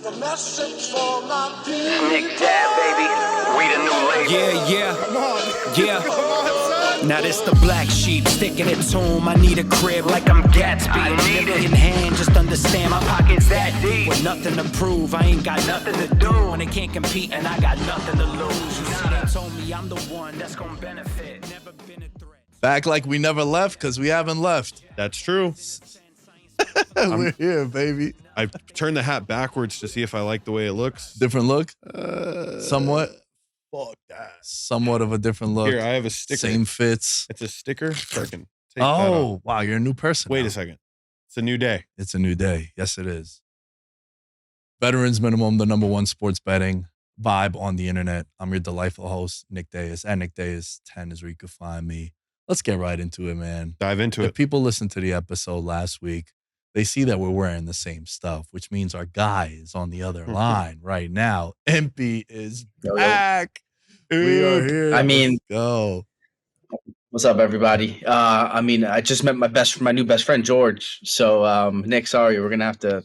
a message for my people. Nick Dad, baby. We the new label. Yeah. Come on. Yeah. Come on, son. Now this the black sheep sticking its home. I need a crib like I'm Gatsby. I need it. In hand, just understand my Pockets that deep. with nothing to prove. I ain't got nothing to do. When they can't compete and I got nothing to lose. You see, they told me I'm the one that's gonna benefit. Never been a threat. Back like we never left because we haven't left. That's true. We're here, baby. I turned the hat backwards to see if I like the way it looks. Different look? Somewhat. Fuck that. Somewhat of a different look. Here, I have a sticker. Same fits. It's a sticker, so I can take that off. Oh, wow. You're a new person. Wait now. a second. It's a new day. It's a new day. Yes, it is. Veterans Minimum, the #1 sports betting vibe on the internet. I'm your delightful host, Nick Deus. And Nick Deus 10 is where you can find me. Let's get right into it, man. Dive into If it. people listened to the episode last week, they see that we're wearing the same stuff, which means our guy is on the other line right now. IMPY is back. We are here. I mean- Let's go. What's up, everybody? I just met my new best friend George. So, Nick, sorry, we're gonna have to,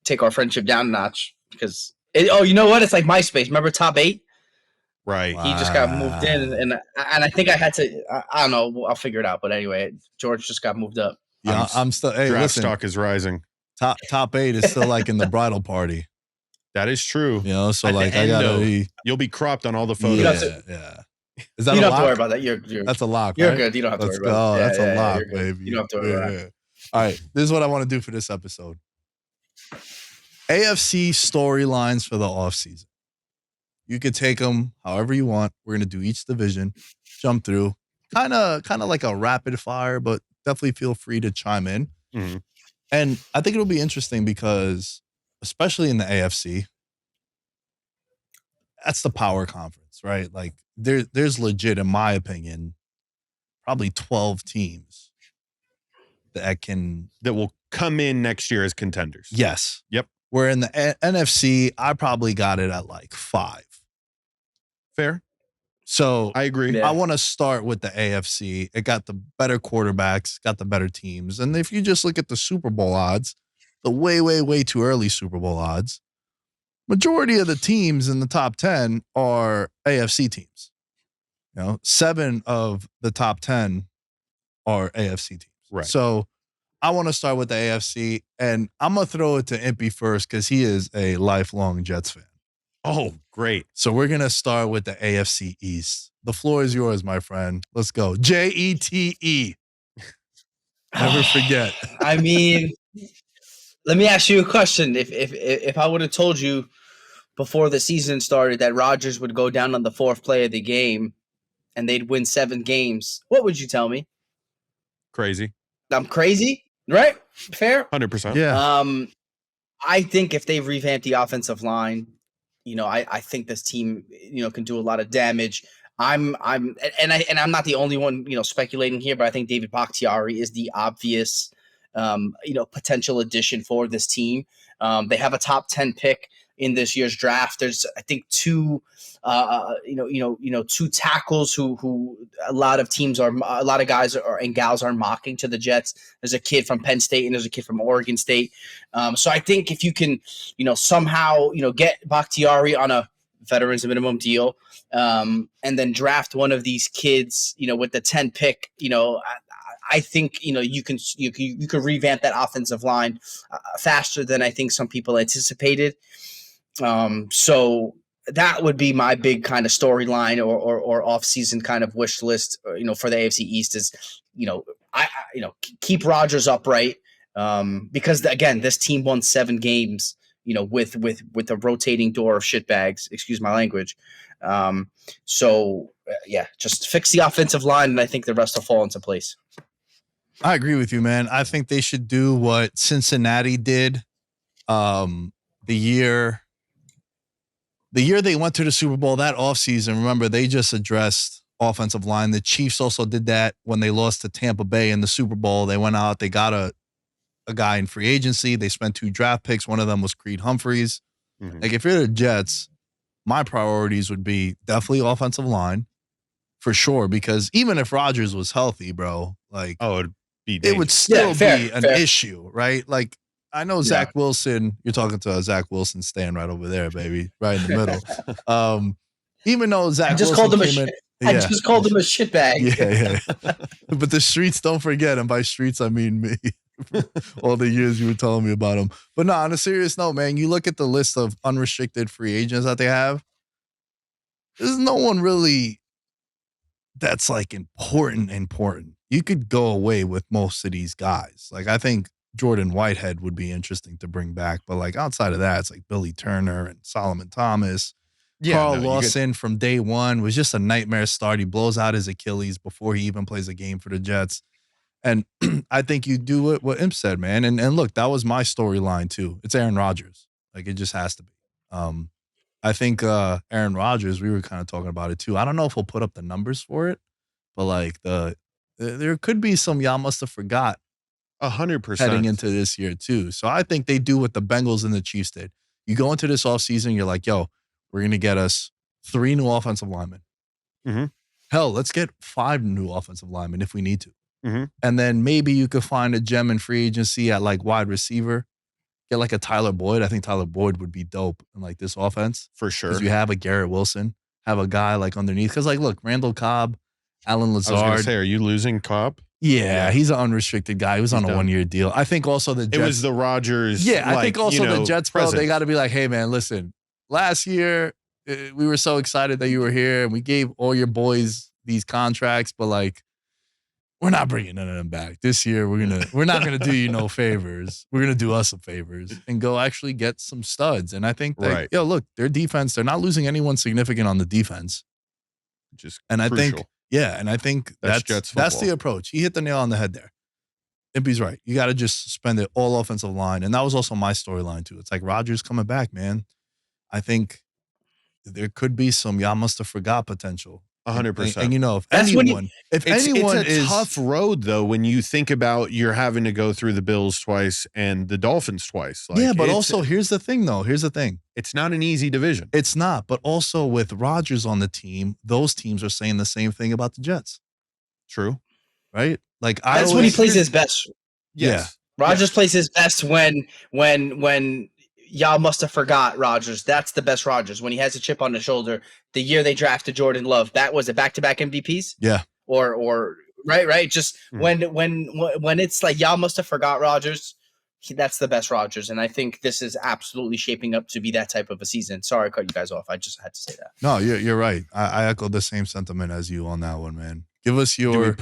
take our friendship down a notch because. You know what? It's like MySpace. Remember Top 8? Right. Wow. He just got moved in, and I think I had to. I don't know. I'll figure it out. But anyway, George just got moved up. Yeah, I'm still. Hey, Draft listen. stock is rising. Top 8 is still like in the bridal party, That is true. you know. So At the like, I end, gotta though, be. You'll be cropped on all the photos. You Yeah, don't have yeah. Is that You a don't have lock? to worry about that. You're That's a lock. you're right? good. You don't have to Let's worry about go. it. That's a lock, you're good. baby. You don't have to worry about it. Yeah. All right. This is what I want to do for this episode. AFC storylines for the offseason. You could take them however you want. We're gonna do each division, jump through, kind of like a rapid fire, but definitely feel free to chime in. Mhm. And I think it'll be interesting because, especially in the AFC, that's the power conference, right? Like there's legit, in my opinion, probably 12 teams that can. That will come in next year as contenders. Yes. Yep. Where in the NFC, I probably got it at like 5. Fair. So I agree. Yeah. I want to start with the AFC. It got the better quarterbacks, got the better teams. And if you just look at the Super Bowl odds, the way too early Super Bowl odds, majority of the teams in the top 10 are AFC teams. 7 of the top 10 are AFC teams. Right. So I want to start with the AFC, and I'm going to throw it to Impy first because he is a lifelong Jets fan. Oh, great. So we're going to start with the AFC East. The floor is yours, my friend. Let's go. JETE. Never forget. I mean, let me ask you a question. If I would have told you before the season started that Rodgers would go down on the 4th play of the game and they'd win 7 games, what would you tell me? Crazy. I'm crazy, right? Fair. 100%. Yeah. I think if they revamp the offensive line, I think this team, can do a lot of damage. I'm not the only one, speculating here, but I think David Bakhtiari is the obvious, potential addition for this team. They have a top 10 pick in this year's draft. There's, I think, 2 tackles who a lot of guys and gals are mocking to the Jets. There's a kid from Penn State and there's a kid from Oregon State. So I think if you can, somehow, get Bakhtiari on a veterans minimum deal, and then draft one of these kids, with the 10 pick, I think you can revamp that offensive line faster than I think some people anticipated. So that would be my big kind of storyline or off-season kind of wish list, for the AFC East is, keep Rodgers upright, because again, this team won 7 games, with a rotating door of shitbags, excuse my language. Just fix the offensive line, and I think the rest will fall into place. I agree with you, man. I think they should do what Cincinnati did the year they went to the Super Bowl that offseason. Remember, they just addressed offensive line. The Chiefs also did that when they lost to Tampa Bay in the Super Bowl. They went out, they got a guy in free agency. They spent 2 draft picks. One of them was Creed Humphreys. Mhm. Like, if you're the Jets, my priorities would be definitely offensive line for sure, because even if Rodgers was healthy, bro, like, Oh, it'd be it would dangerous. still Yeah, fair, be an fair. issue, right? Like, I know Zach Wilson. You're talking to a Zach Wilson stand right over there, baby, right in the middle. Even though Zach Wilson I just called him a shitbag. Yeah. But the streets, don't forget, and by streets I mean me. All the years you were telling me about him. But no, on a serious note, man, you look at the list of unrestricted free agents that they have. There's no one really that's like important. You could go away with most of these guys. Like, I think Jordan Whitehead would be interesting to bring back, but like outside of that, it's like Billy Turner and Solomon Thomas. Carl Lawson from day one was just a nightmare start. He blows out his Achilles before he even plays a game for the Jets. And I think you do what Imp said, man. And look, that was my storyline too. It's Aaron Rodgers. Like, it just has to be. I think Aaron Rodgers, we were kind of talking about it too. I don't know if we'll put up the numbers for it, but like there could be some y'all must have forgot 100% heading into this year too. So I think they do what the Bengals and the Chiefs did. You go into this offseason, you're like, yo, we're going to get us 3 new offensive linemen. Mm-hmm. Hell, let's get 5 new offensive linemen if we need to. Mm-hmm. And then maybe you could find a gem in free agency at like wide receiver. Get like a Tyler Boyd. I think Tyler Boyd would be dope in like this offense. For sure. Because you have a Garrett Wilson, have a guy like underneath. Because like, look, Randall Cobb, Alan Lazard. I was going to say, are you losing Cobb? Yeah, he's an unrestricted guy. He was on a 1-year deal. I think also the Jets. It was the Rodgers. Yeah, I think also the Jets, bro, they got to be like, hey, man, listen, last year we were so excited that you were here and we gave all your boys these contracts, but like, we're not bringing none of them back. This year, we're not gonna do you no favors. We're gonna do us some favors and go actually get some studs. And I think that, look, their defense, they're not losing anyone significant on the defense. Just and crucial. I think that's the approach. He hit the nail on the head there. Impy's right. You got to just spend it all offensive line. And that was also my storyline too. It's like Rodgers coming back, man. I think there could be some y'all must have forgot potential. 100%. And you know, if anyone it's a tough road though when you think about you're having to go through the Bills twice and the Dolphins twice. Like, yeah, but also here's the thing though. Here's the thing. It's not an easy division. It's not. But also with Rodgers on the team, those teams are saying the same thing about the Jets. True. Right? Like that's when he plays his best. Yes. Yeah. Rodgers plays his best when y'all must have forgot Rodgers. That's the best Rodgers when he has a chip on his shoulder. The year they drafted Jordan Love, that was a back-to-back MVPs. Yeah, or right. Just when it's like y'all must have forgot Rodgers. That's the best Rodgers, and I think this is absolutely shaping up to be that type of a season. Sorry, I cut you guys off. I just had to say that. No, you're right. I echo the same sentiment as you on that one, man. Give us your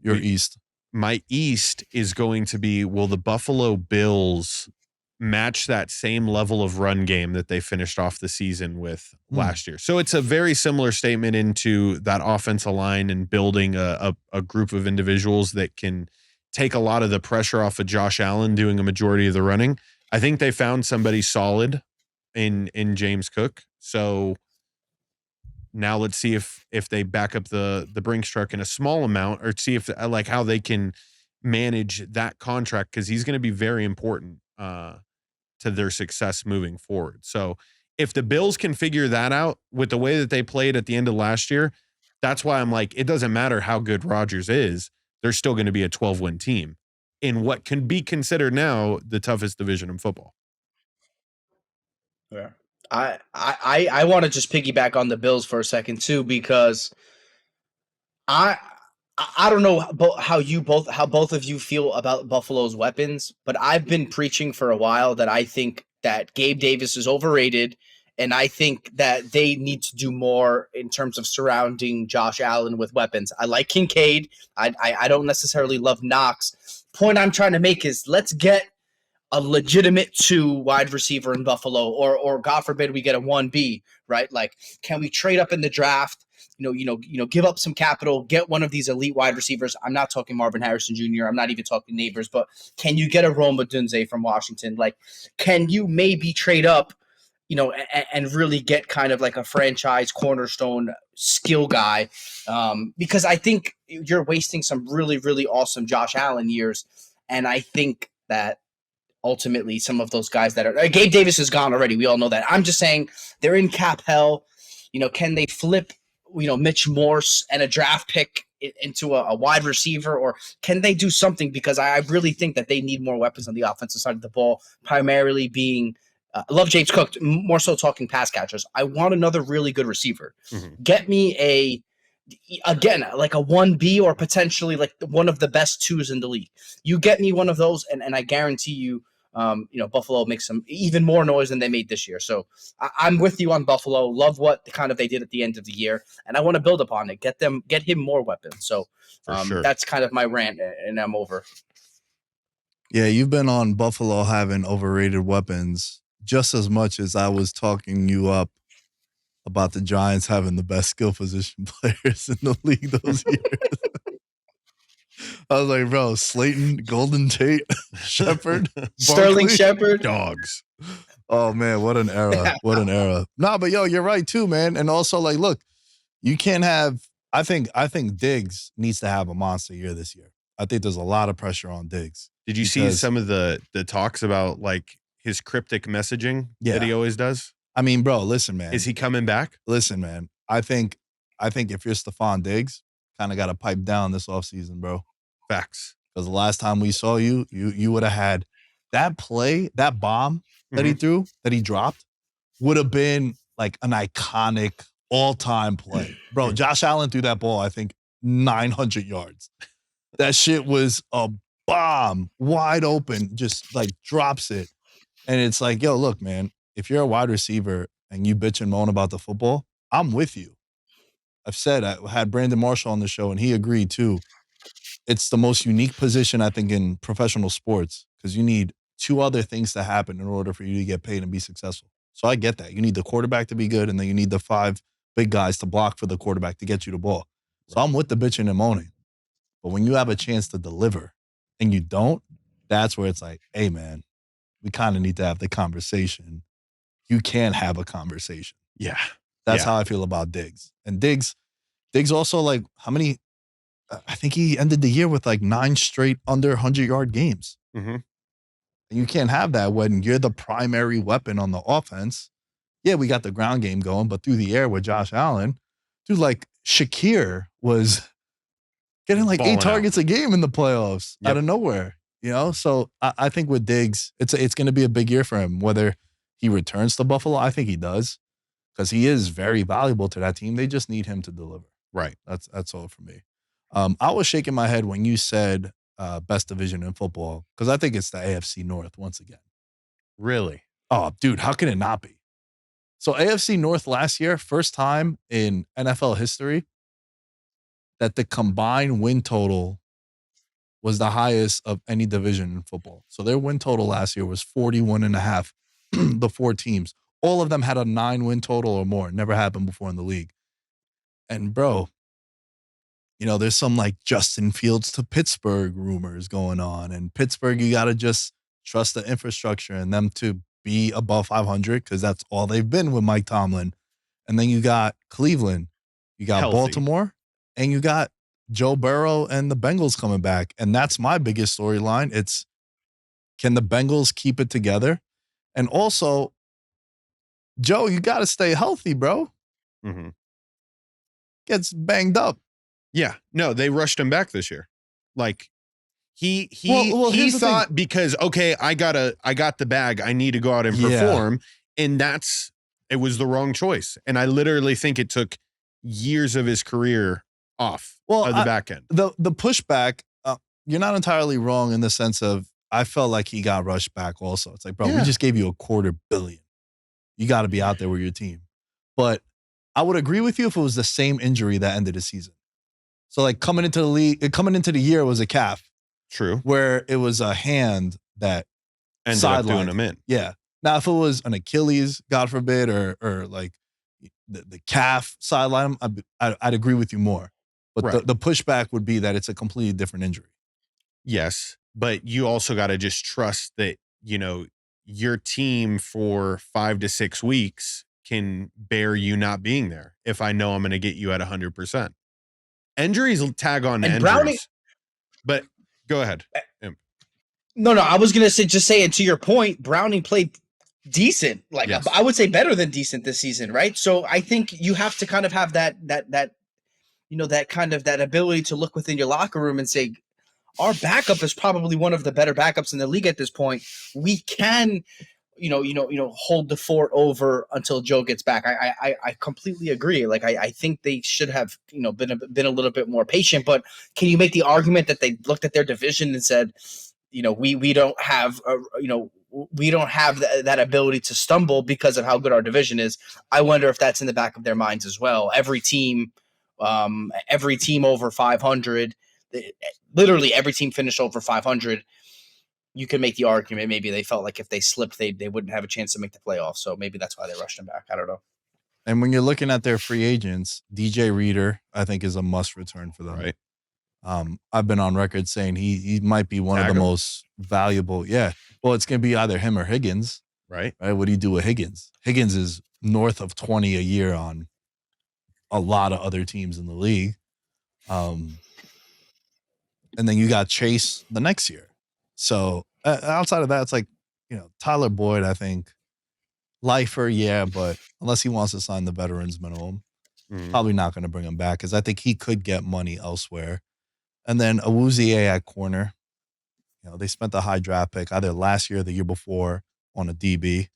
East. My East is going to be: will the Buffalo Bills match that same level of run game that they finished off the season with last year? So it's a very similar statement into that offensive line and building a group of individuals that can take a lot of the pressure off of Josh Allen doing a majority of the running. I think they found somebody solid in James Cook. So now let's see if they back up the Brinks truck in a small amount, or see if like how they can manage that contract, because he's going to be very important to their success moving forward. So if the Bills can figure that out with the way that they played at the end of last year, that's why I'm like, it doesn't matter how good Rodgers is, they're still going to be a 12-win team in what can be considered now the toughest division in football. Yeah. I want to just piggyback on the Bills for a second too, because I don't know how both of you feel about Buffalo's weapons, but I've been preaching for a while that I think that Gabe Davis is overrated, and I think that they need to do more in terms of surrounding Josh Allen with weapons. I like Kincaid. I don't necessarily love Knox. Point I'm trying to make is let's get a legitimate 2 wide receiver in Buffalo, or God forbid we get a 1B, right? Like, can we trade up in the draft? Give up some capital, get one of these elite wide receivers. I'm not talking Marvin Harrison Jr. I'm not even talking Neighbors, but can you get a Rome Odunze from Washington? Like, can you maybe trade up, and really get kind of like a franchise cornerstone skill guy? Because I think you're wasting some really, really awesome Josh Allen years. And I think that ultimately some of those guys that are Gabe Davis is gone already. We all know that. I'm just saying they're in cap hell. Can they flip, Mitch Morse and a draft pick into a wide receiver, or can they do something? Because I really think that they need more weapons on the offensive side of the ball, primarily being I love James Cook, more so talking pass catchers. I want another really good receiver. Get me again, like a 1B or potentially like one of the best 2s in the league. You get me one of those, and I guarantee you, Buffalo makes some even more noise than they made this year. So I'm with you on Buffalo. Love what they did at the end of the year, and I want to build upon it. Get him more weapons. So sure. that's kind of my rant, and I'm over. Yeah, you've been on Buffalo having overrated weapons just as much as I was talking you up about the Giants having the best skill position players in the league those years. I was like, bro, Slayton, Golden Tate, Shepard, Sterling Shepard, dogs. Oh man, what an era! What an era! Nah, but yo, you're right too, man. And also, like, look, you can't have. I think Diggs needs to have a monster year this year. I think there's a lot of pressure on Diggs. Did you see some of the talks about like his cryptic messaging that he always does? I mean, bro, listen, man. Is he coming back? Listen, man. I think if you're Stephon Diggs, kind of got to pipe down this offseason, bro. Facts. Because the last time we saw you would have had that play, that bomb that he threw, that he dropped, would have been like an iconic all-time play. Bro, Josh Allen threw that ball, I think, 900 yards. That shit was a bomb, wide open, just like drops it. And it's like, yo, look, man, if you're a wide receiver and you bitch and moan about the football, I'm with you. I've said, I had Brandon Marshall on the show and he agreed too. It's the most unique position, I think, in professional sports because you need 2 other things to happen in order for you to get paid and be successful. So I get that. You need the quarterback to be good, and then you need the 5 big guys to block for the quarterback to get you the ball. So I'm with the bitching and moaning. But when you have a chance to deliver and you don't, that's where it's like, hey, man, we kind of need to have the conversation. You can have a conversation. Yeah. That's how I feel about Diggs. And Diggs also, like, how many – I think he ended the year with like 9 straight under 100-yard games. Mm-hmm. And you can't have that when you're the primary weapon on the offense. Yeah, we got the ground game going, but through the air with Josh Allen, dude, like Shakir was getting like balling 8 targets a game in the playoffs out of nowhere, So I think with Diggs, it's going to be a big year for him. Whether he returns to Buffalo, I think he does because he is very valuable to that team. They just need him to deliver. Right. That's all for me. I was shaking my head when you said best division in football because I think it's the AFC North once again. Really? Oh, dude, how can it not be? So AFC North last year, first time in NFL history that the combined win total was the highest of any division in football. So their win total last year was 41.5, the 4 teams. All of them had a 9-win total or more. Never happened before in the league. And, bro, there's some like Justin Fields to Pittsburgh rumors going on. And Pittsburgh, you got to just trust the infrastructure and them to be above 500 because that's all they've been with Mike Tomlin. And then you got Cleveland, you got Healthy. Baltimore, and you got Joe Burrow and the Bengals coming back. And that's my biggest storyline. It's can the Bengals keep it together? And also, Joe, you got to stay healthy, bro. Mm-hmm. Gets banged up. Yeah. No, they rushed him back this year. Like he thought because, okay, I got the bag. I need to go out and perform. And it was the wrong choice. And I literally think it took years of his career off of the back end. The pushback, you're not entirely wrong in the sense of I felt like he got rushed back also. It's like, bro, we just gave you $250 million. You got to be out there with your team. But I would agree with you if it was the same injury that ended the season. So like coming into the year was a calf. True. Where it was a hand that ended up doing him in. Yeah. Now if it was an Achilles, God forbid, or like the calf sideline, I'd agree with you more. But the pushback would be that it's a completely different injury. Yes. But you also got to just trust that, your team for 5 to 6 weeks can bear you not being there if I know I'm going to get you at 100%. Injuries tag on to injuries. Browning, but go ahead. No, I was going to say, and to your point, Browning played decent. Like yes. I would say better than decent this season, right? So I think you have to kind of have that that kind of that ability to look within your locker room and say, our backup is probably one of the better backups in the league at this point. We can, hold the fort over until Joe gets back. I completely agree. Like I think they should have, been a little bit more patient. But can you make the argument that they looked at their division and said, we don't have, we don't have that ability to stumble because of how good our division is. I wonder if that's in the back of their minds as well. Every team over 500, literally every team finished over 500. You can make the argument maybe they felt like if they slipped, they wouldn't have a chance to make the playoffs. So maybe that's why they rushed him back. I don't know. And when you're looking at their free agents, DJ Reader, I think, is a must return for them. Right. I've been on record saying he might be one of the most valuable. Yeah. Well, it's going to be either him or Higgins. Right. What do you do with Higgins? Higgins is north of 20 a year on a lot of other teams in the league. And then you got Chase the next year. So outside of that, it's like, Tyler Boyd, I think, lifer, yeah, but unless he wants to sign the veterans minimum, probably not going to bring him back because I think he could get money elsewhere. And then Awuzie at corner. They spent a high draft pick either last year or the year before on a DB.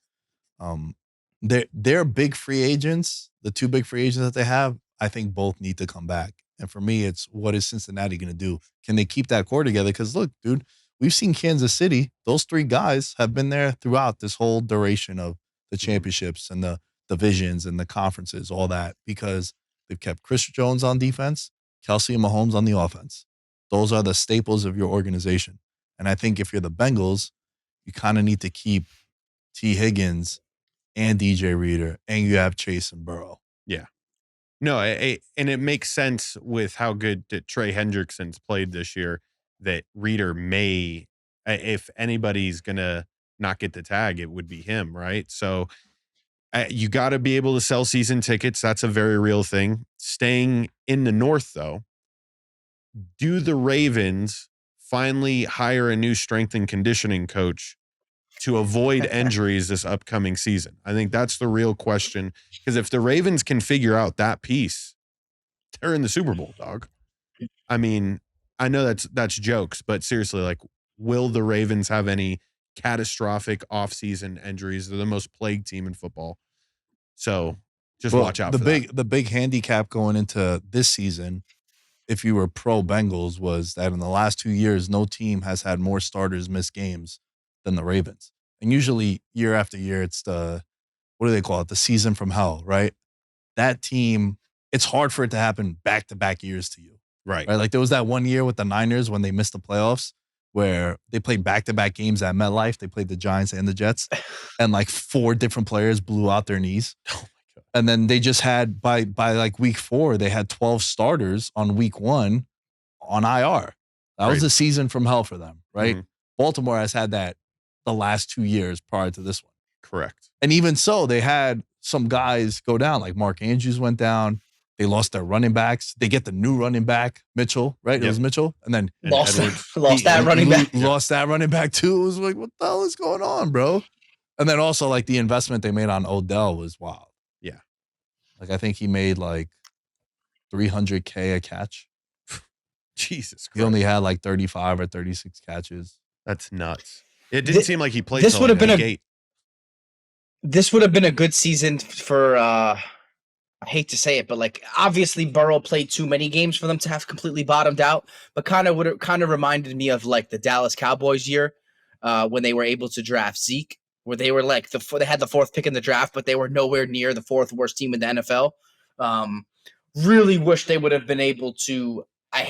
They're big free agents. The two big free agents that they have, I think both need to come back. And for me, it's what is Cincinnati going to do? Can they keep that core together? Because look, dude, we've seen Kansas City. Those three guys have been there throughout this whole duration of the championships and the divisions and the conferences, all that, because they've kept Chris Jones on defense, Kelsey and Mahomes on the offense. Those are the staples of your organization. And I think if you're the Bengals, you kind of need to keep T. Higgins and DJ Reader, and you have Chase and Burrow. Yeah. No, and it makes sense with how good Trey Hendrickson's played this year that Reader may, if anybody's going to not get the tag, it would be him, right? So you got to be able to sell season tickets. That's a very real thing. Staying in the North, though, do the Ravens finally hire a new strength and conditioning coach to avoid injuries this upcoming season? I think that's the real question, because if the Ravens can figure out that piece, they're in the Super Bowl, dog. I mean, I know that's jokes, but seriously, like, will the Ravens have any catastrophic offseason injuries? They're the most plagued team in football. So just watch out for that. The big handicap going into this season, if you were pro Bengals, was that in the last 2 years, no team has had more starters miss games than the Ravens. And usually year after year, it's what do they call it? The season from hell, right? That team, it's hard for it to happen back-to-back years to you. Right. Like there was that 1 year with the Niners when they missed the playoffs where they played back-to-back games at MetLife. They played the Giants and the Jets, and like 4 different players blew out their knees. Oh my God. And then they just had, by like week 4, they had 12 starters on week 1 on IR. That was a season from hell for them, right? Mm-hmm. Baltimore has had that the last 2 years prior to this one. Correct. And even so, they had some guys go down, like Mark Andrews went down. They lost their running backs. They get the new running back, Mitchell, right? Yep. It was Mitchell. And then lost that running back. Lost that running back too. It was like, what the hell is going on, bro? And then also like the investment they made on Odell was wild. Yeah. Like I think he made like $300K a catch. Jesus Christ. He only had like 35 or 36 catches. That's nuts. It didn't seem like he played. This would have been a good season for I hate to say it, but like obviously Burrow played too many games for them to have completely bottomed out, but kind of reminded me of like the Dallas Cowboys year when they were able to draft Zeke, where they were like they had the 4th pick in the draft, but they were nowhere near the 4th worst team in the NFL. Really wish they would have been able to. I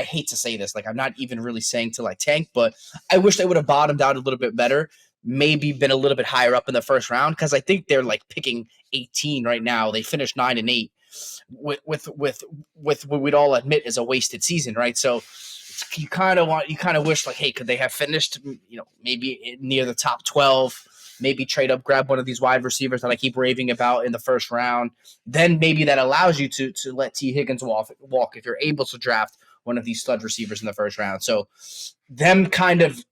hate to say this, like I'm not even really saying to like tank, but I wish they would have bottomed out a little bit better. Maybe been a little bit higher up in the first round, because I think they're like picking 18 right now. They finished 9-8 with what we'd all admit is a wasted season, right? So you kind of wish like, hey, could they have finished, maybe near the top 12? Maybe trade up, grab one of these wide receivers that I keep raving about in the first round. Then maybe that allows you to let T. Higgins walk if you're able to draft one of these stud receivers in the first round. So them kind of.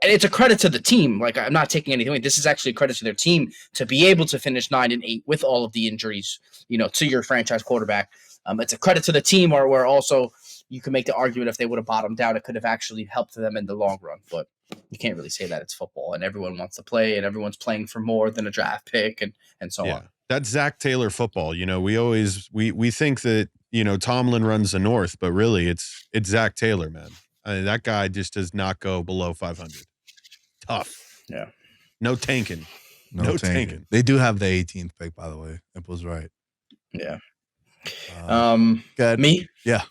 And it's a credit to the team. Like, I'm not taking anything away. This is actually a credit to their team to be able to finish 9-8 with all of the injuries, to your franchise quarterback. It's a credit to the team, or where also you can make the argument if they would have bottomed out, it could have actually helped them in the long run. But you can't really say that. It's football, and everyone wants to play, and everyone's playing for more than a draft pick, and so on. That's Zach Taylor football. You know, we think that, you know, Tomlin runs the North, but really it's Zach Taylor, man. I mean, that guy just does not go below 500. Tough. Yeah. No tanking. No tanking. They do have the 18th pick, by the way. It was right. Yeah. Good. Me? Yeah.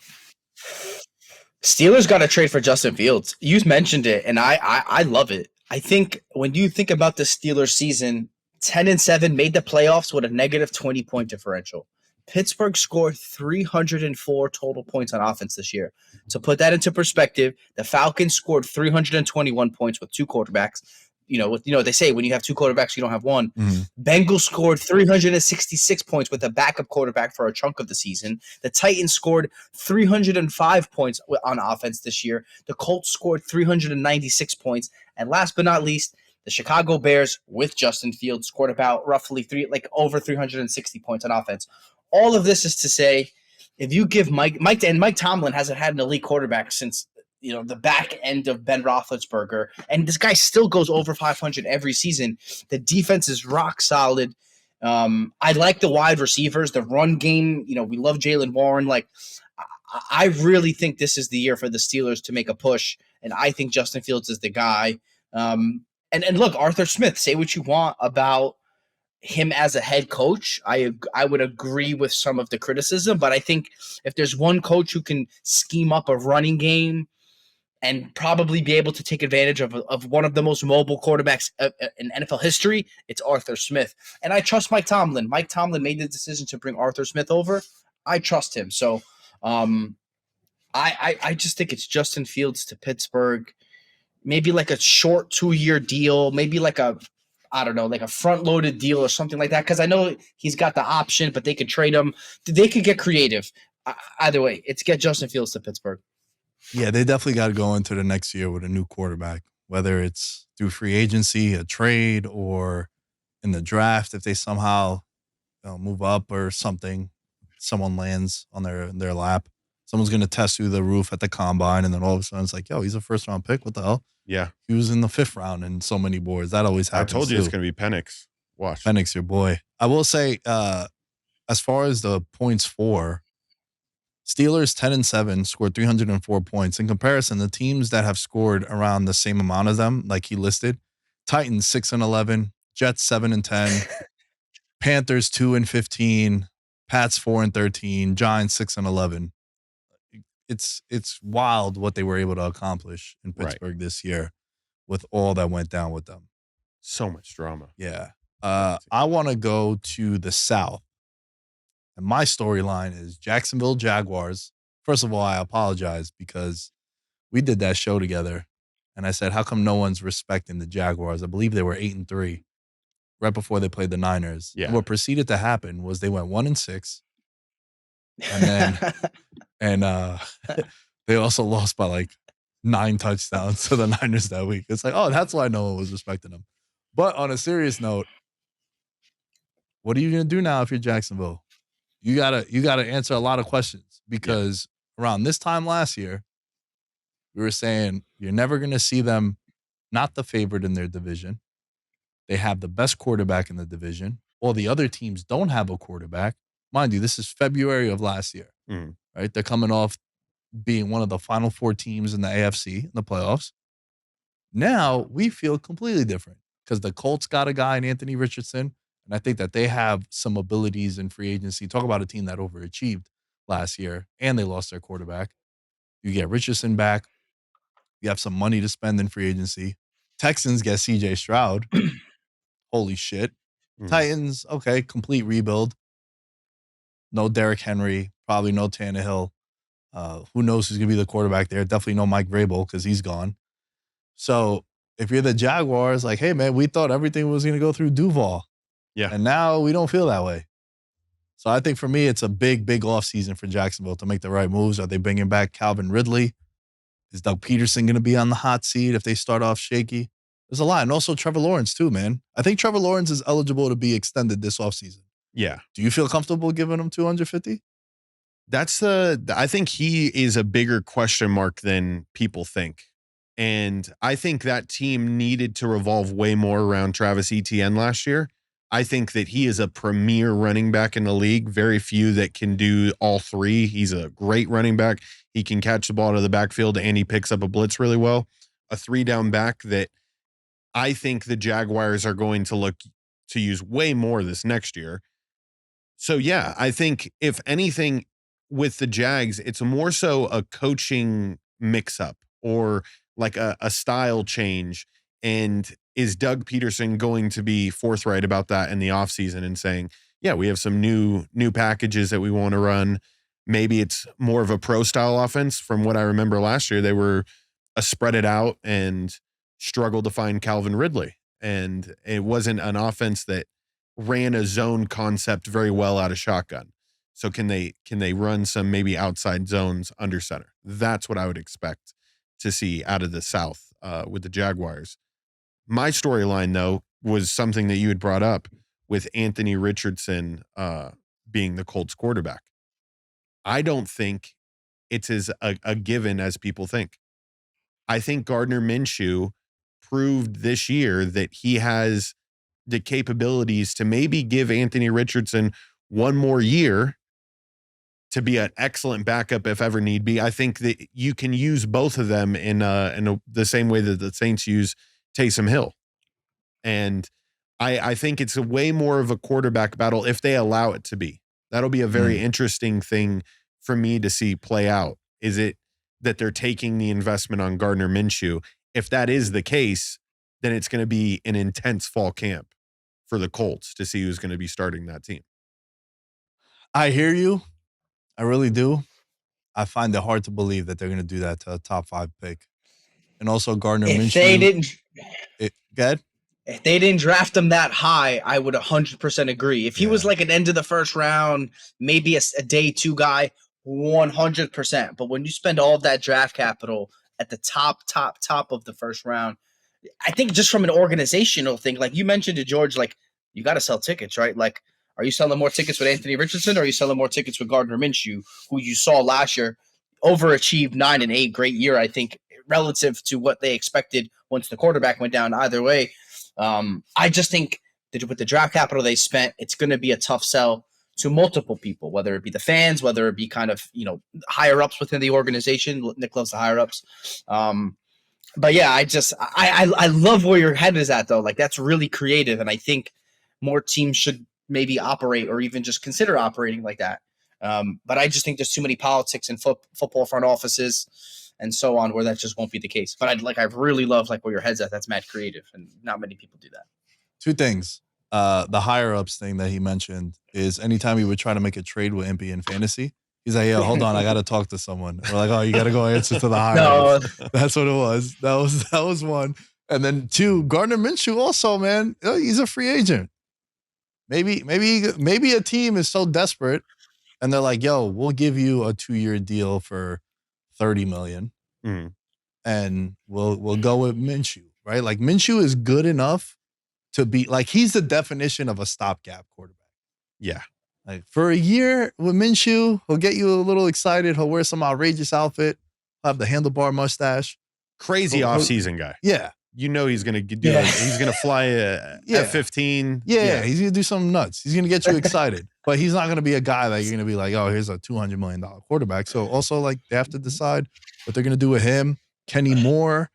Steelers got to trade for Justin Fields. You mentioned it, and I love it. I think when you think about the Steelers season, 10-7 made the playoffs with a negative 20-point differential. Pittsburgh scored 304 total points on offense this year. To put that into perspective, the Falcons scored 321 points with two quarterbacks. They say when you have two quarterbacks, you don't have one. Bengals scored 366 points with a backup quarterback for a chunk of the season. The Titans scored 305 points on offense this year. The Colts scored 396 points. And last but not least, the Chicago Bears with Justin Fields scored about roughly over 360 points on offense. All of this is to say, if you give Mike Tomlin hasn't had an elite quarterback since the back end of Ben Roethlisberger, and this guy still goes over 500 every season. The defense is rock solid. I like the wide receivers, the run game. We love Jaylen Warren. I really think this is the year for the Steelers to make a push, and I think Justin Fields is the guy. And look, Arthur Smith, say what you want about him as a head coach. I would agree with some of the criticism, but I think if there's one coach who can scheme up a running game and probably be able to take advantage of one of the most mobile quarterbacks in NFL history, it's Arthur Smith. And I trust Mike Tomlin. Mike Tomlin made the decision to bring Arthur Smith over. I trust him. So I just think it's Justin Fields to Pittsburgh. Maybe like a short 2-year deal, maybe like a front-loaded deal or something like that. Because I know he's got the option, but they could trade him. They could get creative. Either way, it's get Justin Fields to Pittsburgh. Yeah, they definitely got to go into the next year with a new quarterback, whether it's through free agency, a trade, or in the draft. If they somehow move up or something, someone lands on their lap. Someone's going to test through the roof at the combine, and then all of a sudden it's like, yo, he's a first-round pick. What the hell? Yeah. He was in the 5th round in so many boards. That always happens. I told you it's going to be Penix. Watch. Penix, your boy. I will say, as far as the points for, Steelers 10-7 scored 304 points. In comparison, the teams that have scored around the same amount of them, like he listed, Titans 6-11, Jets 7-10, Panthers 2-15, Pats 4-13, Giants 6-11. It's wild what they were able to accomplish in Pittsburgh this year with all that went down with them. So much drama. Yeah. I want to go to the South. And my storyline is Jacksonville Jaguars. First of all, I apologize because we did that show together. And I said, how come no one's respecting the Jaguars? I believe they were 8-3 right before they played the Niners. Yeah. And what proceeded to happen was they went 1-6. And then they also lost by like 9 touchdowns to the Niners that week. It's like, oh, that's why no one was respecting them. But on a serious note, what are you gonna do now if you're Jacksonville? You gotta answer a lot of questions because around this time last year, we were saying you're never gonna see them not the favorite in their division. They have the best quarterback in the division. All the other teams don't have a quarterback. Mind you, this is February of last year, right? They're coming off being one of the final 4 teams in the AFC in the playoffs. Now we feel completely different because the Colts got a guy in Anthony Richardson, and I think that they have some abilities in free agency. Talk about a team that overachieved last year, and they lost their quarterback. You get Richardson back. You have some money to spend in free agency. Texans get C.J. Stroud. Holy shit. Titans, okay, complete rebuild. No Derrick Henry, probably no Tannehill. Who knows who's going to be the quarterback there? Definitely no Mike Vrabel because he's gone. So if you're the Jaguars, like, hey, man, we thought everything was going to go through Duval. Yeah. And now we don't feel that way. So I think for me, it's a big, big offseason for Jacksonville to make the right moves. Are they bringing back Calvin Ridley? Is Doug Peterson going to be on the hot seat if they start off shaky? There's a lot. And also Trevor Lawrence too, man. I think Trevor Lawrence is eligible to be extended this offseason. Yeah. Do you feel comfortable giving him 250? I think he is a bigger question mark than people think. And I think that team needed to revolve way more around Travis Etienne last year. I think that he is a premier running back in the league. Very few that can do all three. He's a great running back. He can catch the ball out of the backfield and he picks up a blitz really well. A 3-down back that I think the Jaguars are going to look to use way more this next year. So yeah, I think if anything with the Jags, it's more so a coaching mix-up or like a style change. And is Doug Peterson going to be forthright about that in the offseason and saying, yeah, we have some new packages that we want to run. Maybe it's more of a pro style offense. From what I remember last year, they were a spread it out and struggled to find Calvin Ridley. And it wasn't an offense that ran a zone concept very well out of shotgun. So can they run some maybe outside zones under center? That's what I would expect to see out of the South with the Jaguars. My storyline, though, was something that you had brought up with Anthony Richardson being the Colts quarterback. I don't think it's as a given as people think. I think Gardner Minshew proved this year that he has the capabilities to maybe give Anthony Richardson one more year to be an excellent backup if ever need be. I think that you can use both of them in the same way that the Saints use Taysom Hill. And I think it's a way more of a quarterback battle if they allow it to be. That'll be a very interesting thing for me to see play out. Is it that they're taking the investment on Gardner Minshew? If that is the case, then it's going to be an intense fall camp for the Colts to see who's going to be starting that team. I hear you. I really do. I find it hard to believe that they're going to do that to a top 5 pick. And also Gardner Minshew. If they didn't draft him that high, I would 100% agree. If he was like an end of the first round, maybe a day 2 guy, 100%. But when you spend all of that draft capital at the top of the first round, I think just from an organizational thing, like you mentioned to George, like you got to sell tickets, right? Like, are you selling more tickets with Anthony Richardson or are you selling more tickets with Gardner Minshew, who you saw last year overachieved 9-8, great year, I think, relative to what they expected once the quarterback went down either way. I just think that with the draft capital they spent, it's going to be a tough sell to multiple people, whether it be the fans, whether it be kind of, higher ups within the organization. Nick loves the higher ups. But yeah, I love where your head is at though. Like that's really creative. And I think more teams should maybe operate or even just consider operating like that. But I just think there's too many politics in football front offices and so on where that just won't be the case. But I really love like where your head's at. That's mad creative and not many people do that. 2 things. The higher ups thing that he mentioned is anytime he would try to make a trade with IMPY in fantasy, he's like, hold on, I got to talk to someone. We're like, oh, you got to go answer to the higher ups. That's what it was. That was one. And then 2, Gardner Minshew also, man, he's a free agent. Maybe a team is so desperate and they're like, yo, we'll give you a 2-year deal for $30 million. And we'll go with Minshew, right? Like Minshew is good enough to be like, he's the definition of a stopgap quarterback. Yeah. Like for a year with Minshew, he'll get you a little excited. He'll wear some outrageous outfit, have the handlebar mustache. Crazy offseason guy. Yeah. He's going to do it. He's going to fly a F-15. Yeah, he's going to do something nuts. He's going to get you excited. But he's not going to be a guy that you're going to be like, oh, here's a $200 million quarterback. So also like they have to decide what they're going to do with him. Kenny Moore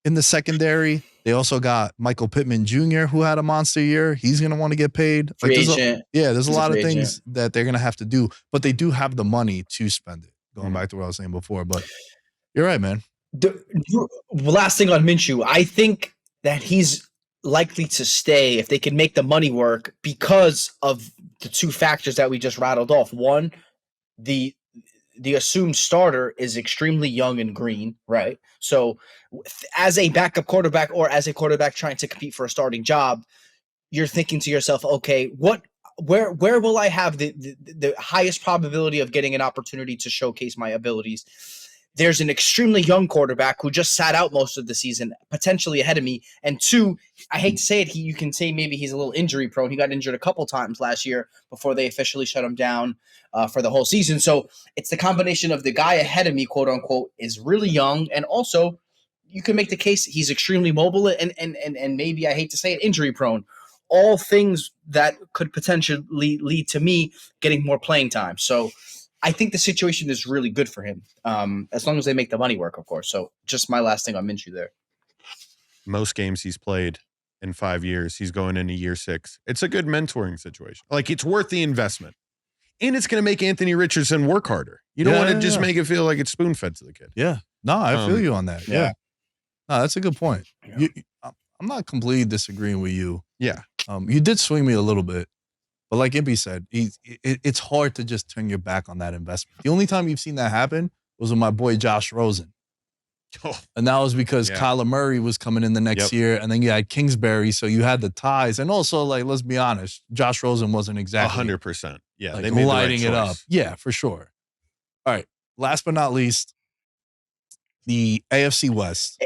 in the secondary. They also got Michael Pittman Jr., who had a monster year. He's going to want to get paid. Like, there's a lot of things that they're going to have to do. But they do have the money to spend it. Going back to what I was saying before. But you're right, man. The last thing on Minshew, I think that he's likely to stay if they can make the money work because of the 2 factors that we just rattled off. One, the assumed starter is extremely young and green, right? So as a backup quarterback or as a quarterback trying to compete for a starting job, you're thinking to yourself, okay, where will I have the highest probability of getting an opportunity to showcase my abilities? there's an extremely young quarterback who just sat out most of the season, potentially ahead of me. And two, I hate to say it, you can say maybe he's a little injury prone. He got injured a couple times last year before they officially shut him down for the whole season. So it's the combination of the guy ahead of me, quote unquote, is really young, and also you can make the case he's extremely mobile and maybe, I hate to say it, injury prone. All things that could potentially lead to me getting more playing time. So I think the situation is really good for him, as long as they make the money work, of course. So just my last thing on Minshew there. Most games he's played in 5 years, he's going into year 6. It's a good mentoring situation. Like, it's worth the investment. And it's going to make Anthony Richardson work harder. You don't want to just make it feel like it's spoon-fed to the kid. Yeah. No, I feel you on that. Yeah. No, that's a good point. Yeah. I'm not completely disagreeing with you. Yeah. You did swing me a little bit. But like Impy said, it's hard to just turn your back on that investment. The only time you've seen that happen was with my boy Josh Rosen. Oh. And that was because Kyler Murray was coming in the next year, and then you had Kingsbury, so you had the ties. And also, like, let's be honest, Josh Rosen wasn't exactly 100%. Yeah, like, they made lighting the right it up. choice. Yeah, for sure. All right, last but not least, the AFC West.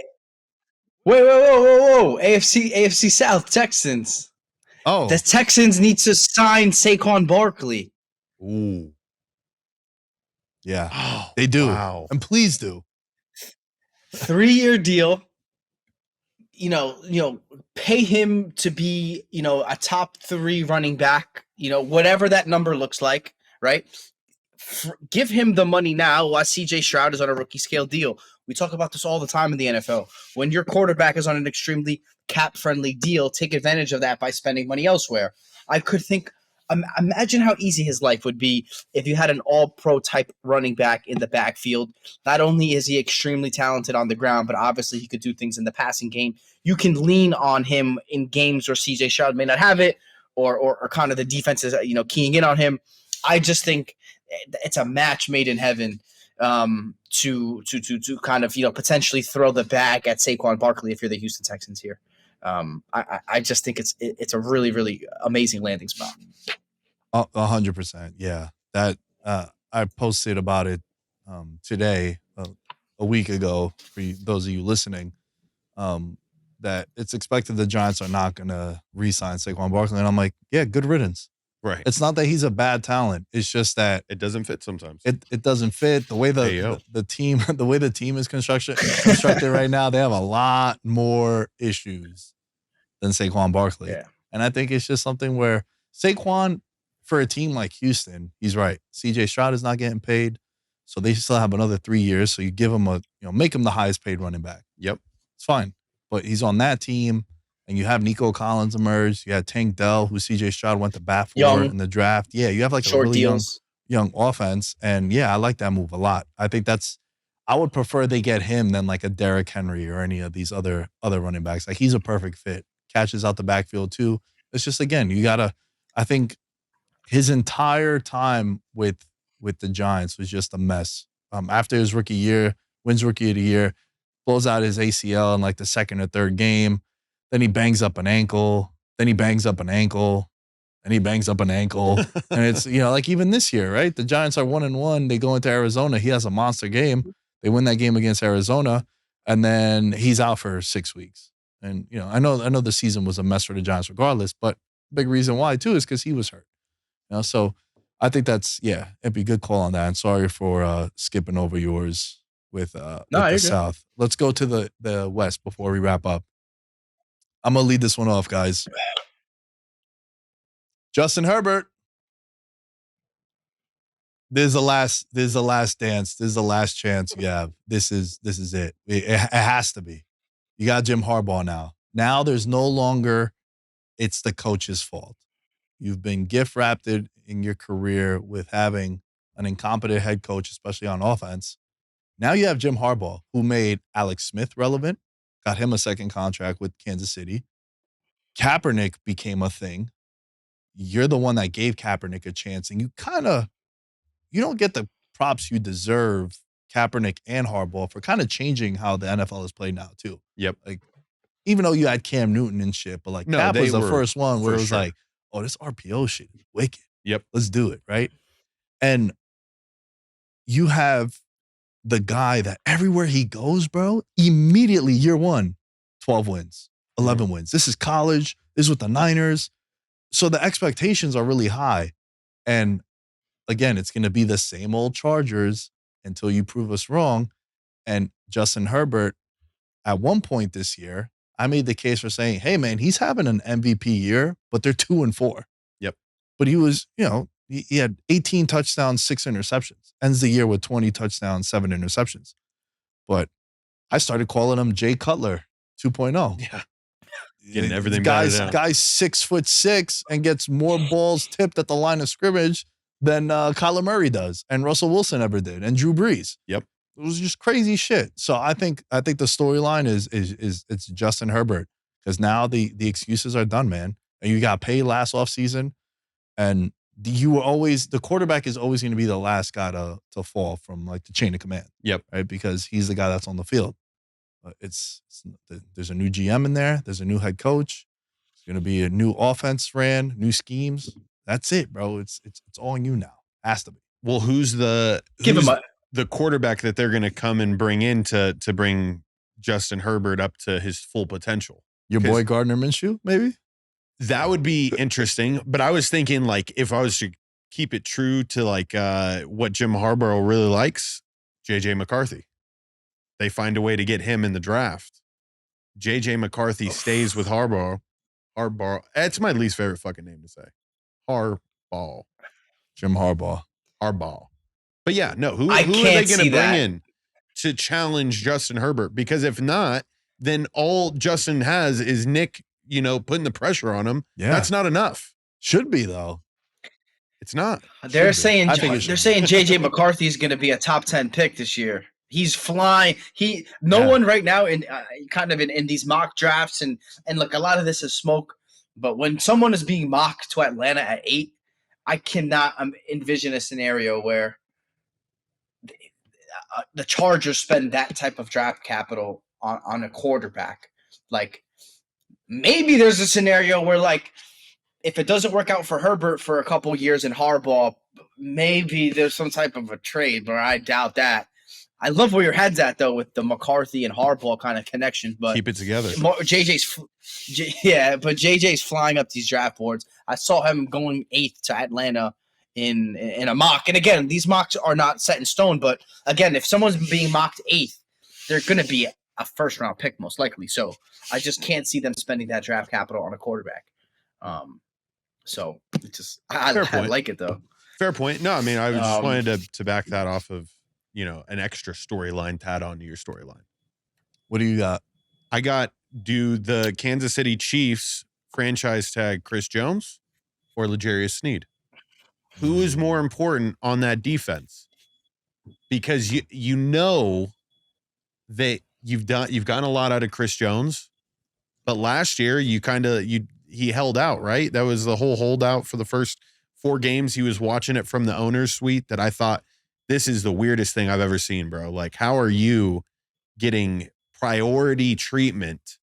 Whoa. AFC South, Texans. Oh. The Texans need to sign Saquon Barkley. Ooh. Yeah, they do. Wow. And please do. 3-year deal. You know, pay him to be, a top 3 running back, whatever that number looks like, right? Give him the money now while CJ Stroud is on a rookie scale deal. We talk about this all the time in the NFL. When your quarterback is on an extremely cap-friendly deal, take advantage of that by spending money elsewhere. I could think, imagine how easy his life would be if you had an all-pro type running back in the backfield. Not only is he extremely talented on the ground, but obviously he could do things in the passing game. You can lean on him in games where CJ Stroud may not have it, or kind of the defense is, keying in on him. I just think it's a match made in heaven to kind of potentially throw the bag at Saquon Barkley if you're the Houston Texans here. I just think it's a really, really amazing landing spot. 100%. Yeah, that I posted about it today, a week ago, for those of you listening. That it's expected the Giants are not going to re-sign Saquon Barkley, and I'm like, yeah, good riddance. Right. It's not that he's a bad talent. It's just that it doesn't fit sometimes. It doesn't fit the way the team is constructed right now. They have a lot more issues than Saquon Barkley. Yeah. And I think it's just something where Saquon, for a team like Houston, he's right. CJ Stroud is not getting paid, so they still have another 3 years. So you give him make him the highest paid running back. Yep. It's fine. But he's on that team. And you have Nico Collins emerge. You had Tank Dell, who CJ Stroud went to bat for in the draft. Yeah, you have like short a really deals. young offense. And yeah, I like that move a lot. I think I would prefer they get him than like a Derrick Henry or any of these other running backs. Like, he's a perfect fit. Catches out the backfield too. It's just, again, I think his entire time with the Giants was just a mess. After his rookie year, wins Rookie of the Year, blows out his ACL in like the second or third game. Then he bangs up an ankle. Then he bangs up an ankle. And he bangs up an ankle. And it's, like even this year, right? The Giants are 1-1. They go into Arizona. He has a monster game. They win that game against Arizona. And then he's out for 6 weeks. And, I know the season was a mess for the Giants regardless, but big reason why too is because he was hurt. So I think it'd be a good call on that. And sorry for skipping over yours with the South. Let's go to the West before we wrap up. I'm going to lead this one off, guys. Justin Herbert. This is the last dance. This is the last chance you have. This is it. It has to be. You got Jim Harbaugh now. Now there's no longer it's the coach's fault. You've been gift wrapped in your career with having an incompetent head coach, especially on offense. Now you have Jim Harbaugh, who made Alex Smith relevant, got him a second contract with Kansas City. Kaepernick became a thing. You're the one that gave Kaepernick a chance, and you don't get the props you deserve, Kaepernick and Harbaugh, for kind of changing how the NFL is played now too. Yep. Like, even though you had Cam Newton and shit, but like Cap was the first one where it was like, oh, this RPO shit is wicked. Yep. Let's do it, right? And you have the guy that everywhere he goes, bro, immediately year one, 12 wins, 11 wins. This is college. This is with the Niners. So the expectations are really high. And again, it's going to be the same old Chargers until you prove us wrong. And Justin Herbert, at one point this year, I made the case for saying, hey, man, he's having an MVP year, but they're 2-4. Yep. But he was, he had 18 touchdowns, 6 interceptions. Ends the year with 20 touchdowns, 7 interceptions. But I started calling him Jay Cutler 2.0. Yeah. Getting everything guy's batted out. 6'6" and gets more balls tipped at the line of scrimmage than Kyler Murray does, and Russell Wilson ever did, and Drew Brees. Yep. It was just crazy shit. So I think the storyline is it's Justin Herbert, because now the excuses are done, man. And you got paid last offseason, and the quarterback is always going to be the last guy to fall from like the chain of command. Yep. Right, because he's the guy that's on the field. There's a new GM in there. There's a new head coach. There's going to be a new offense ran, new schemes. That's it, bro. It's all on you now. Has to be. Well, who's the quarterback that they're going to come and bring in to bring Justin Herbert up to his full potential? Your boy Gardner Minshew, maybe? That would be interesting. But I was thinking, like, if I was to keep it true to like what Jim Harbaugh really likes, JJ McCarthy. They find a way to get him in the draft. JJ McCarthy stays with Harbaugh. It's my least favorite fucking name to say. Harbaugh. Jim Harbaugh. Harbaugh. But yeah, no, who are they going to bring in to challenge Justin Herbert? Because if not, then all Justin has is Nick, putting the pressure on him. Yeah. That's not enough. Should be, though. It's not. They're saying JJ McCarthy is going to be a top 10 pick this year. He's flying. One right now in in these mock drafts and look, a lot of this is smoke. But when someone is being mocked to Atlanta at 8, I cannot envision a scenario where the Chargers spend that type of draft capital on a quarterback. Like, maybe there's a scenario where, like, if it doesn't work out for Herbert for a couple years in Harbaugh, maybe there's some type of a trade, but I doubt that. I love where your head's at, though, with the McCarthy and Harbaugh kind of connection. But keep it together. JJ's flying up these draft boards. I saw him going 8th to Atlanta in a mock. And again, these mocks are not set in stone. But again, if someone's being mocked 8th, they're going to be a first-round pick most likely. So I just can't see them spending that draft capital on a quarterback. So it just I like it, though. Fair point. No, I mean, I just wanted to back that off of an extra storyline to add on to your storyline. What do you got? I got, do the Kansas City Chiefs franchise tag Chris Jones or L'Jarius Sneed? Who is more important on that defense? Because you know that you've gotten a lot out of Chris Jones, but last year he held out, right? That was the whole holdout for the first 4 games. He was watching it from the owner's suite that I thought, this is the weirdest thing I've ever seen, bro. Like, how are you getting priority treatment,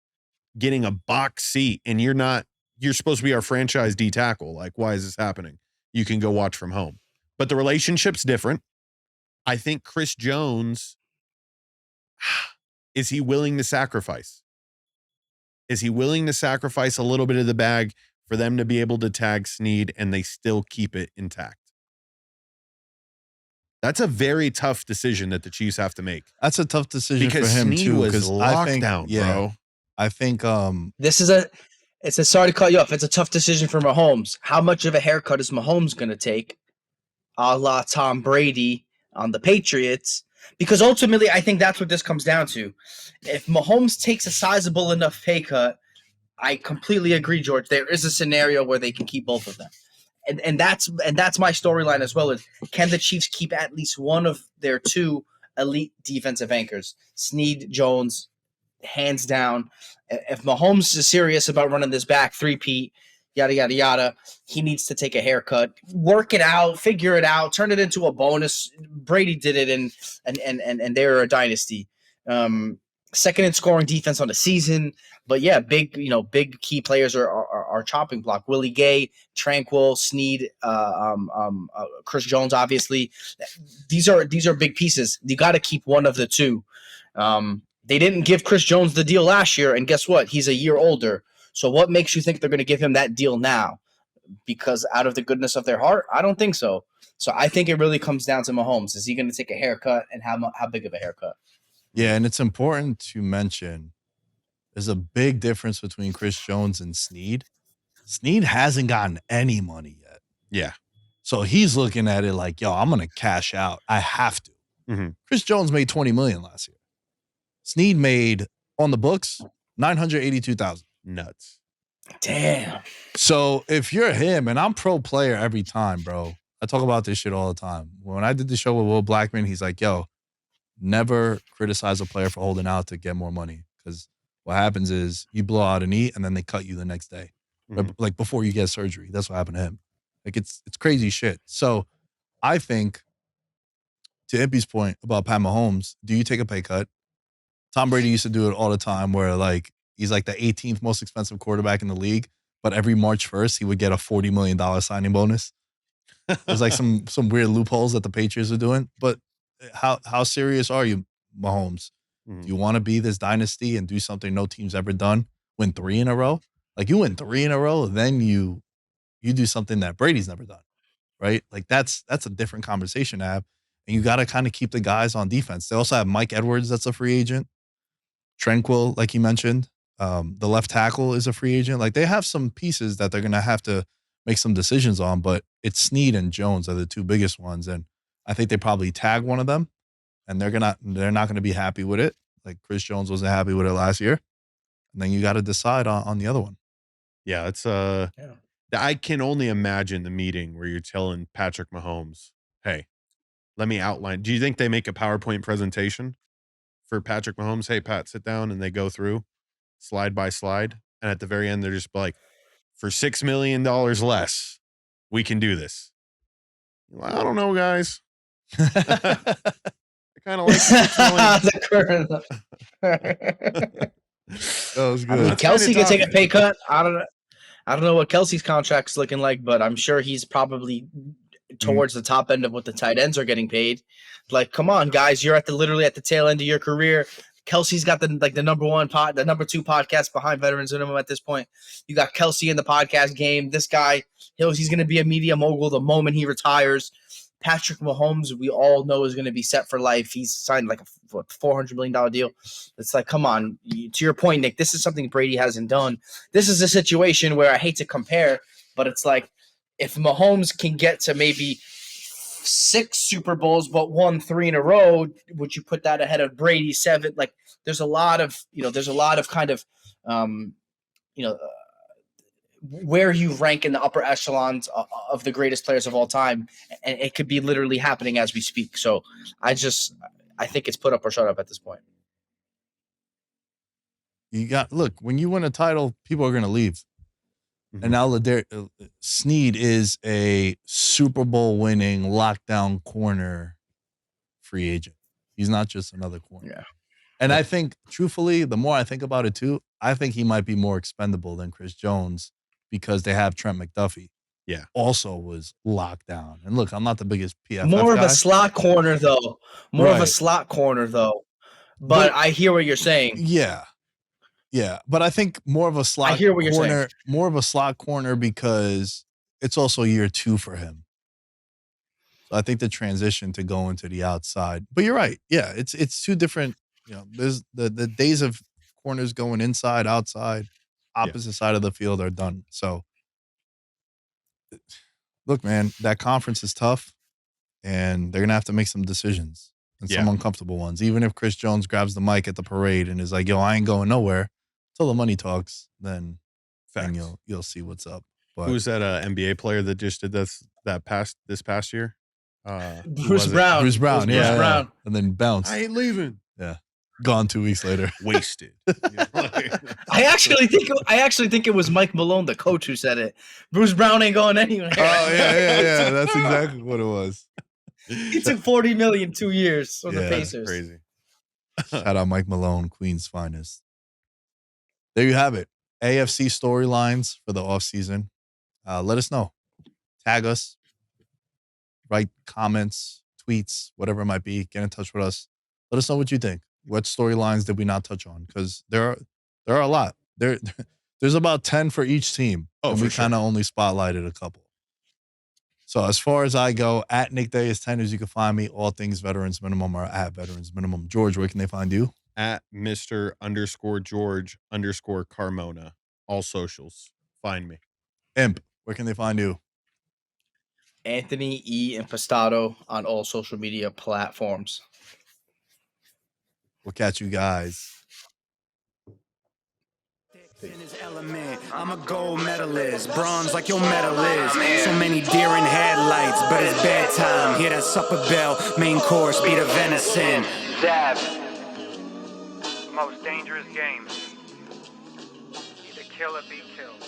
getting a box seat, and you're supposed to be our franchise D tackle? Like, why is this happening? You can go watch from home. But the relationship's different. I think Chris Jones, is he willing to sacrifice? Is he willing to sacrifice a little bit of the bag for them to be able to tag Sneed and they still keep it intact? That's a very tough decision that the Chiefs have to make. That's a tough decision because for him Sneed too. Was locked down, bro. I think sorry to cut you off. It's a tough decision for Mahomes. How much of a haircut is Mahomes going to take, a la Tom Brady on the Patriots? Because ultimately, I think that's what this comes down to. If Mahomes takes a sizable enough pay cut, I completely agree, George. There is a scenario where they can keep both of them. And that's my storyline as well. Is can the Chiefs keep at least one of their 2 elite defensive anchors, Sneed, Jones, hands down? If Mahomes is serious about running this back 3-peat, yada yada yada, he needs to take a haircut, work it out, figure it out, turn it into a bonus. Brady did it, and they're a dynasty. Second in scoring defense on the season, but yeah, big key players are our chopping block. Willie Gay, Tranquil, Snead, Chris Jones. Obviously, these are big pieces. You got to keep one of the two. They didn't give Chris Jones the deal last year, and guess what? He's a year older. So what makes you think they're going to give him that deal now? Because out of the goodness of their heart? I don't think so. So I think it really comes down to Mahomes. Is he going to take a haircut, and how big of a haircut? Yeah, and it's important to mention there's a big difference between Chris Jones and Snead. Snead hasn't gotten any money yet. Yeah. So he's looking at it like, yo, I'm going to cash out. I have to. Mm-hmm. Chris Jones made $20 million last year. Snead made, on the books, $982,000. Nuts. Damn. So if you're him, and I'm pro player every time, bro. I talk about this shit all the time. When I did the show with Will Blackman, he's like, yo, never criticize a player for holding out to get more money. Because what happens is you blow out a knee and then they cut you the next day. Mm-hmm. Like before you get surgery. That's what happened to him. Like it's crazy shit. So I think, to Impy's point about Pat Mahomes, do you take a pay cut? Tom Brady used to do it all the time where like he's like the 18th most expensive quarterback in the league, but every March 1st he would get a $40 million signing bonus. There's like some weird loopholes that the Patriots are doing. But how serious are you, Mahomes? Mm-hmm. Do you want to be this dynasty and do something no team's ever done? Win 3 in a row? Like you win 3 in a row, then you do something that Brady's never done, right? Like that's a different conversation to have. And you got to kind of keep the guys on defense. They also have Mike Edwards that's a free agent. Tranquil, like you mentioned. The left tackle is a free agent. Like they have some pieces that they're going to have to make some decisions on, but it's Snead and Jones are the two biggest ones. And I think they probably tag one of them and they're not going to be happy with it. Like Chris Jones wasn't happy with it last year. And then you got to decide on the other one. Yeah, it's I can only imagine the meeting where you're telling Patrick Mahomes, hey, let me outline. Do you think they make a PowerPoint presentation for Patrick Mahomes? Hey, Pat, sit down, and they go through slide by slide. And at the very end, they're just like, for $6 million less, we can do this. Well, I don't know, guys. I kind of like The That was good. Kelsey could take a pay cut. I don't know what Kelsey's contract's looking like, but I'm sure he's probably towards the top end of what the tight ends are getting paid. Like, come on, guys, you're literally at the tail end of your career. Kelsey's got the number 2 podcast behind Veterans Minimum at this point. You got Kelsey in the podcast game. This guy, he's going to be a media mogul the moment he retires. Patrick Mahomes, we all know, is going to be set for life. He's signed like a $400 million deal. It's like, come on. To your point, Nick, this is something Brady hasn't done. This is a situation where I hate to compare, but it's like if Mahomes can get to maybe 6 Super Bowls but won 3 in a row, would you put that ahead of Brady 7? Like there's a lot of kind of where you rank in the upper echelons of the greatest players of all time, and it could be literally happening as we speak. So I think it's put up or shut up at this point. Look, when you win a title, people are going to leave. Mm-hmm. And now Snead is a Super Bowl winning lockdown corner free agent. He's not just another corner. Yeah. And I think, truthfully, the more I think about it too, I think he might be more expendable than Chris Jones because they have Trent McDuffie. Yeah. Also was locked down. And look, I'm not the biggest PFF More guy. of a slot corner though. But I hear what you're saying. Yeah. Yeah. But I think more of a slot I hear what corner, you're saying. more of a slot corner because it's also year 2 for him. So I think the transition to go into the outside. But you're right. Yeah, it's 2 different, there's the days of corners going inside, outside, opposite side of the field are done. So look, man, that conference is tough and they're going to have to make some decisions and some uncomfortable ones. Even if Chris Jones grabs the mic at the parade and is like, yo, I ain't going nowhere till the money talks, then you'll see what's up. But who's that NBA player that just did this past year? Bruce Brown. Bruce Brown. Bruce Brown. And then bounced. I ain't leaving. Yeah. Gone 2 weeks later. Wasted. I actually think it was Mike Malone, the coach, who said it. Bruce Brown ain't going anywhere. Oh yeah. That's exactly what it was. He took $40 million 2 years from the Pacers. Crazy. Shout out Mike Malone, Queens finest. There you have it. AFC storylines for the offseason. Let us know. Tag us. Write comments, tweets, whatever it might be. Get in touch with us. Let us know what you think. What storylines did we not touch on? Because there are a lot. There's about 10 for each team. Oh, and for we sure. kind of only spotlighted a couple. So as far as I go, at Nick Day is 10 as you can find me. All things Veterans Minimum are at Veterans Minimum. George, where can they find you? At Mr._George_Carmona. All socials. Find me. Imp, where can they find you? Anthony E. Impastato on all social media platforms. We'll catch you guys. In his element, I'm a gold medalist, bronze like your medal is. So many deer in headlights, but it's bedtime. Hear that supper bell, main course, be the venison. Dab. Most dangerous game. Either kill or be killed.